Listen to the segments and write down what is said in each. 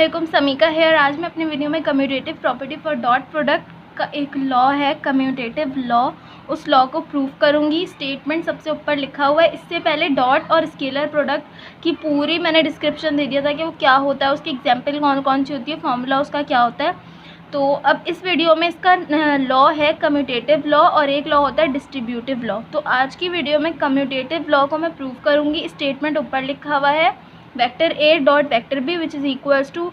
अस्सलामुअलैकुम, समीका हेयर। आज मैं अपनी वीडियो में commutative property for dot product का एक लॉ है, कम्यूटेटिव लॉ, उस लॉ को प्रूव करूंगी। स्टेटमेंट सबसे ऊपर लिखा हुआ है। इससे पहले डॉट और स्केलर प्रोडक्ट की पूरी मैंने डिस्क्रिप्शन दे दिया था कि वो क्या होता है, उसकी एग्जाम्पल कौन कौन सी होती है, फॉर्मूला उसका क्या होता है। तो अब इस वीडियो में इसका लॉ है कम्यूटेटिव लॉ और एक लॉ होता है डिस्ट्रीब्यूटिव लॉ। तो आज की वीडियो में कम्यूटेटिव लॉ को मैं प्रूव करूँगी। स्टेटमेंट ऊपर लिखा हुआ है vector A dot vector B which is equals to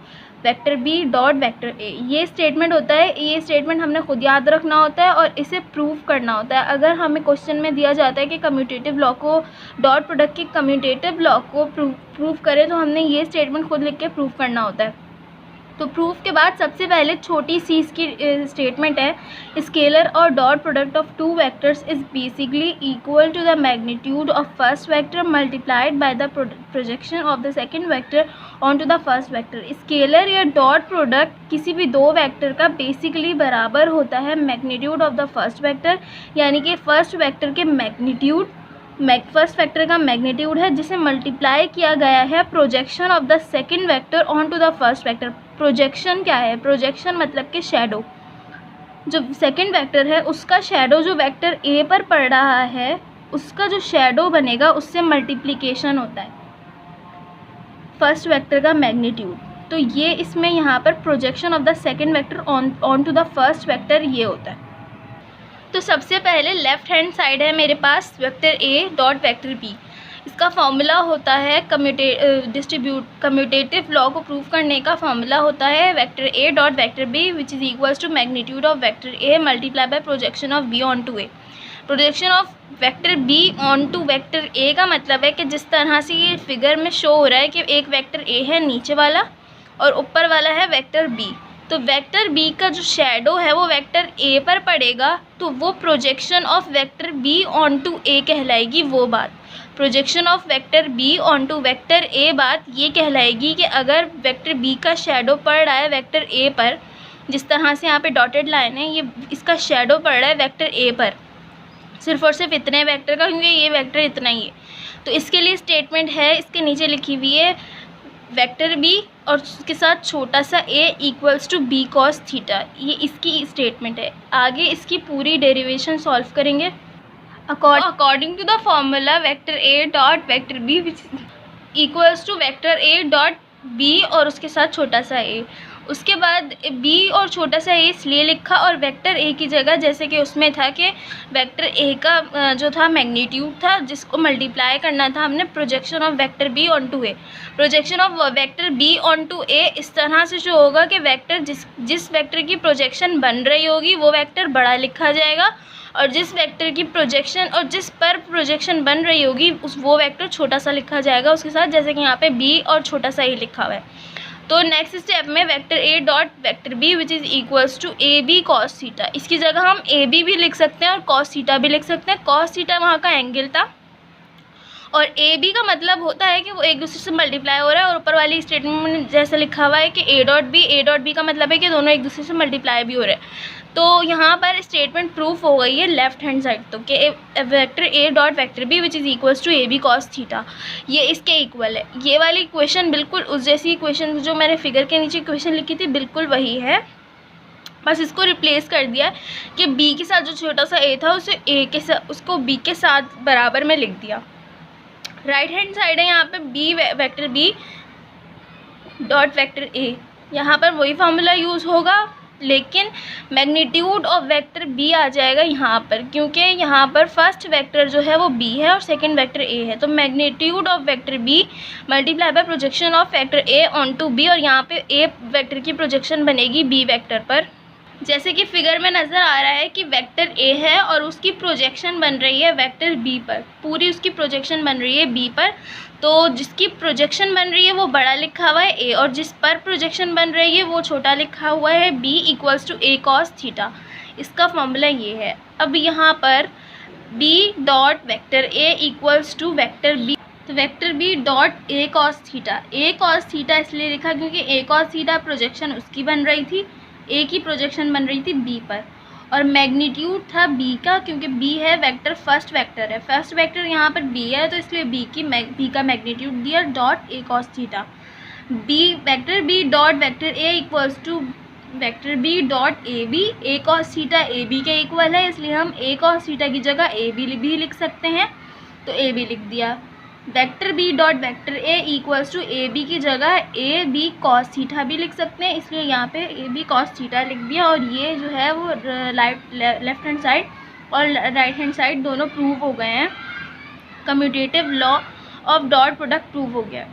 vector B dot vector A. ये स्टेटमेंट होता है, ये स्टेटमेंट हमने खुद याद रखना होता है और इसे प्रूव करना होता है। अगर हमें क्वेश्चन में दिया जाता है कि कम्यूटेटिव लॉ को, डॉट प्रोडक्ट के कम्यूटेटिव लॉ को प्रूव करें, तो हमने ये स्टेटमेंट खुद लिख के प्रूव करना होता है। तो प्रूफ के बाद सबसे पहले छोटी सी इसकी स्टेटमेंट है, स्केलर और dot product of two vectors is basically equal to the magnitude of first vector multiplied by the projection of the second vector onto the first vector. Scalar या dot product किसी भी दो vector का basically बराबर होता है magnitude of the first vector, यानी कि फर्स्ट वेक्टर के मैग्नीट्यूड, फर्स्ट वेक्टर का मैग्नीट्यूड है जिसे मल्टीप्लाई किया गया है projection of the second vector onto the first vector. Projection क्या है? प्रोजेक्शन मतलब कि शैडो। जो सेकंड वेक्टर है उसका शैडो जो वेक्टर ए पर पड़ रहा है, उसका जो शैडो बनेगा उससे मल्टीप्लिकेशन होता है फर्स्ट वेक्टर का मैग्नीट्यूड। तो ये इसमें यहाँ पर projection of the second vector onto the first vector ये होता है। तो सबसे पहले लेफ्ट हैंड साइड है मेरे पास vector A dot vector B. इसका फॉर्मूला होता है कम्यूटेटिव लॉ को प्रूव करने का फॉर्मूला होता है vector A dot vector B which is equals to magnitude of vector A multiply by projection of B on to A. Projection of vector B on to vector A का मतलब है कि जिस तरह से ये फिगर में शो हो रहा है कि एक वेक्टर ए है नीचे वाला और ऊपर वाला है वेक्टर बी, तो वेक्टर बी का जो शैडो है वो वेक्टर ए पर पड़ेगा, तो वो projection of vector B on to A कहलाएगी। वो बात projection of vector B on to vector A बात ये कहलाएगी कि अगर वेक्टर बी का शैडो पड़ रहा है वेक्टर ए पर, जिस तरह से यहाँ पे डॉटेड लाइन है, ये इसका शैडो पड़ रहा है वेक्टर ए पर, सिर्फ और सिर्फ इतने वेक्टर का, क्योंकि ये वेक्टर इतना ही है। तो इसके लिए स्टेटमेंट है, इसके नीचे लिखी हुई है वेक्टर बी और उसके साथ छोटा सा A equals to B cos theta. ये इसकी स्टेटमेंट है। आगे इसकी पूरी डेरिवेशन सॉल्व करेंगे according to the formula vector A dot vector B which equals to vector A dot B और उसके साथ छोटा सा ए। उसके बाद बी और छोटा सा ए इसलिए लिखा और वेक्टर ए की जगह जैसे कि उसमें था कि वेक्टर ए का जो था मैग्नीट्यूड था जिसको मल्टीप्लाई करना था हमने projection of vector B on to A. Projection of vector B on to A इस तरह से जो होगा कि वेक्टर जिस वेक्टर की प्रोजेक्शन बन रही होगी वो वेक्टर बड़ा लिखा जाएगा और जिस वेक्टर की प्रोजेक्शन और जिस पर प्रोजेक्शन बन रही होगी वो वेक्टर छोटा सा लिखा जाएगा उसके साथ, जैसे कि यहाँ पे बी और छोटा सा ए लिखा हुआ है। तो नेक्स्ट स्टेप में vector A dot vector B which is equals to A B cos theta. इसकी जगह हम ए बी भी लिख सकते हैं और कॉस थीटा भी लिख सकते हैं। कॉस थीटा वहाँ का एंगल था और ए बी का मतलब होता है कि वो एक दूसरे से मल्टीप्लाई हो रहा है और ऊपर वाली स्टेटमेंट में जैसे लिखा हुआ है कि ए डॉट बी का मतलब है कि दोनों एक दूसरे से मल्टीप्लाई भी हो रहे हैं। तो यहाँ पर स्टेटमेंट प्रूफ हो गई है लेफ्ट हैंड साइड, तो कि vector A dot vector B which is equals to A B cos theta ये इसके इक्वल है। ये वाली इक्वेशन बिल्कुल उस जैसी इक्वेशन जो मैंने फिगर के नीचे इक्वेशन लिखी थी बिल्कुल वही है, बस इसको रिप्लेस कर दिया कि बी के साथ जो छोटा सा ए था उसे ए के साथ उसको बी के साथ बराबर में लिख दिया। राइट हैंड साइड है यहाँ पे B vector B dot vector A, यहाँ पर वही फार्मूला यूज़ होगा लेकिन मैग्नीट्यूड ऑफ वेक्टर बी आ जाएगा यहाँ पर, क्योंकि यहाँ पर फर्स्ट वेक्टर जो है वो बी है और सेकंड वेक्टर ए है। तो magnitude of vector B multiply by projection of vector A onto B, और यहाँ पे ए वेक्टर की प्रोजेक्शन बनेगी बी वेक्टर पर। जैसे कि फिगर में नज़र आ रहा है कि वेक्टर ए है और उसकी प्रोजेक्शन बन रही है वेक्टर बी पर, पूरी उसकी प्रोजेक्शन बन रही है बी पर। तो जिसकी प्रोजेक्शन बन रही है वो बड़ा लिखा हुआ है ए और जिस पर प्रोजेक्शन बन रही है वो छोटा लिखा हुआ है B equals to A cos theta. इसका फॉर्मूला ये है। अब यहाँ पर B dot vector A equals to vector B, तो vector B dot A cos theta. A cos theta इसलिए लिखा क्योंकि ए कॉस थीटा प्रोजेक्शन उसकी बन रही थी, ए की प्रोजेक्शन बन रही थी बी पर, और मैग्नीट्यूड था बी का क्योंकि बी है वेक्टर, फर्स्ट वेक्टर है, फर्स्ट वेक्टर यहाँ पर बी है तो इसलिए बी का मैग्नीट्यूड दिया dot A cos theta. Vector B dot vector A equals to vector B dot A B. A cos theta A B के इक्वल है, इसलिए हम ए कॉस थीटा की जगह ए बी भी लिख सकते हैं, तो ए बी लिख दिया। Vector B dot vector A equals to A B की जगह ए बी कॉस थीटा भी लिख सकते हैं, इसलिए यहाँ पे ए बी कॉस थीटा लिख दिया। और ये जो है वो लेफ्ट हैंड साइड और राइट हैंड साइड दोनों प्रूव हो गए हैं। Commutative law of dot product prove हो गया।